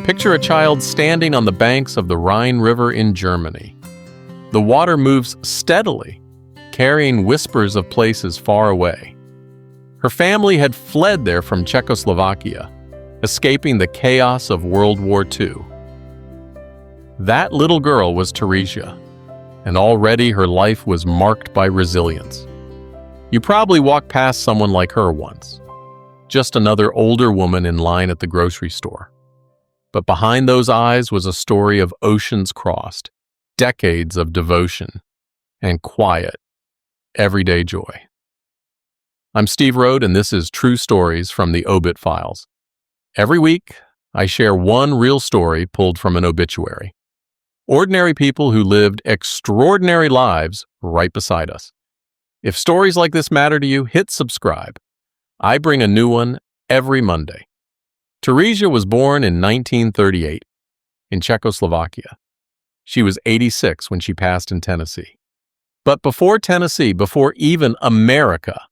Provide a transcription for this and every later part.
Picture a child standing on the banks of the Rhine River in Germany. The water moves steadily, carrying whispers of places far away. Her family had fled there from Czechoslovakia, escaping the chaos of World War II. That little girl was Theresia, and already her life was marked by resilience. You probably walked past someone like her once, just another older woman in line at the grocery store. But behind those eyes was a story of oceans crossed, decades of devotion, and quiet, everyday joy. I'm Steve Rode, and this is True Stories from the Obit Files. Every week, I share one real story pulled from an obituary. Ordinary people who lived extraordinary lives right beside us. If stories like this matter to you, hit subscribe. I bring a new one every Monday. Theresia was born in 1938 in Czechoslovakia. She was 86 when she passed in Tennessee. But before Tennessee, before even America,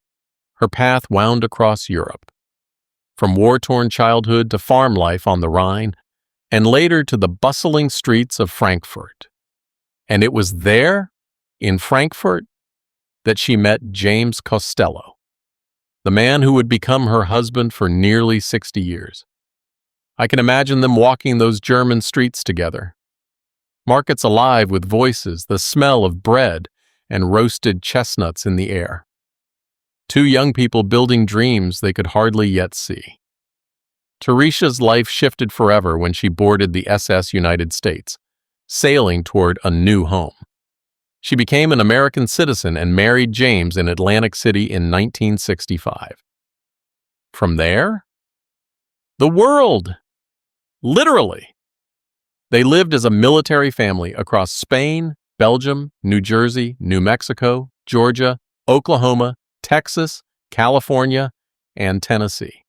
her path wound across Europe. From war-torn childhood to farm life on the Rhine, and later to the bustling streets of Frankfurt. And it was there, in Frankfurt, that she met James Costello, the man who would become her husband for nearly 60 years. I can imagine them walking those German streets together. Markets alive with voices, the smell of bread and roasted chestnuts in the air. Two young people building dreams they could hardly yet see. Theresia's life shifted forever when she boarded the SS United States, sailing toward a new home. She became an American citizen and married James in Atlantic City in 1965. From there, the world! Literally! They lived as a military family across Spain, Belgium, New Jersey, New Mexico, Georgia, Oklahoma, Texas, California, and Tennessee.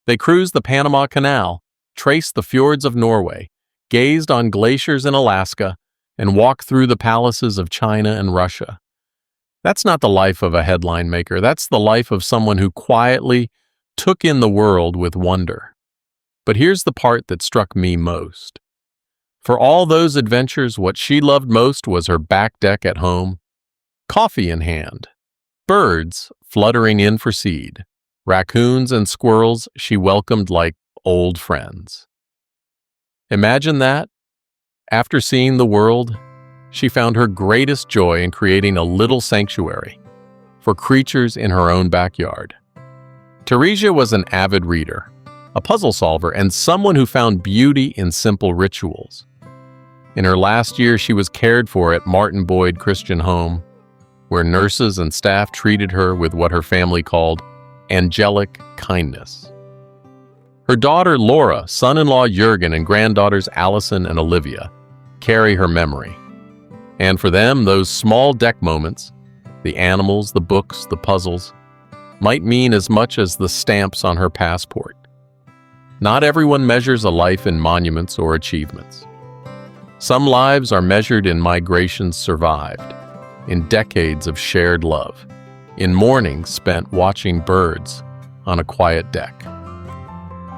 They cruised the Panama Canal, traced the fjords of Norway, gazed on glaciers in Alaska, and walked through the palaces of China and Russia. That's not the life of a headline maker. That's the life of someone who quietly took in the world with wonder. But here's the part that struck me most. For all those adventures, what she loved most was her back deck at home, coffee in hand, birds fluttering in for seed, raccoons and squirrels she welcomed like old friends. Imagine that. After seeing the world, she found her greatest joy in creating a little sanctuary for creatures in her own backyard. Theresia was an avid reader, a puzzle solver, and someone who found beauty in simple rituals. In her last year, she was cared for at Martin Boyd Christian Home, where nurses and staff treated her with what her family called angelic kindness. Her daughter Laura, son-in-law Jürgen, and granddaughters Allison and Olivia carry her memory. And for them, those small deck moments, the animals, the books, the puzzles, might mean as much as the stamps on her passport. Not everyone measures a life in monuments or achievements. Some lives are measured in migrations survived, in decades of shared love, in mornings spent watching birds on a quiet deck.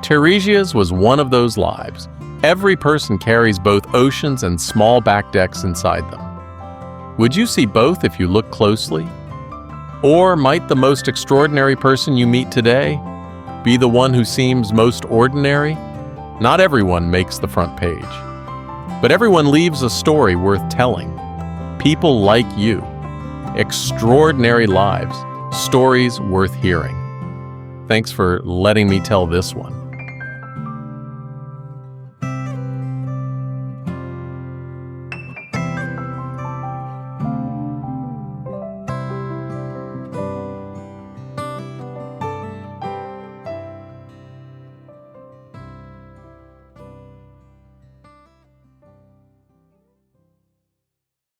Theresia's was one of those lives. Every person carries both oceans and small back decks inside them. Would you see both if you look closely? Or might the most extraordinary person you meet today be the one who seems most ordinary? Not everyone makes the front page, but everyone leaves a story worth telling. People like you. Extraordinary lives. Stories worth hearing. Thanks for letting me tell this one.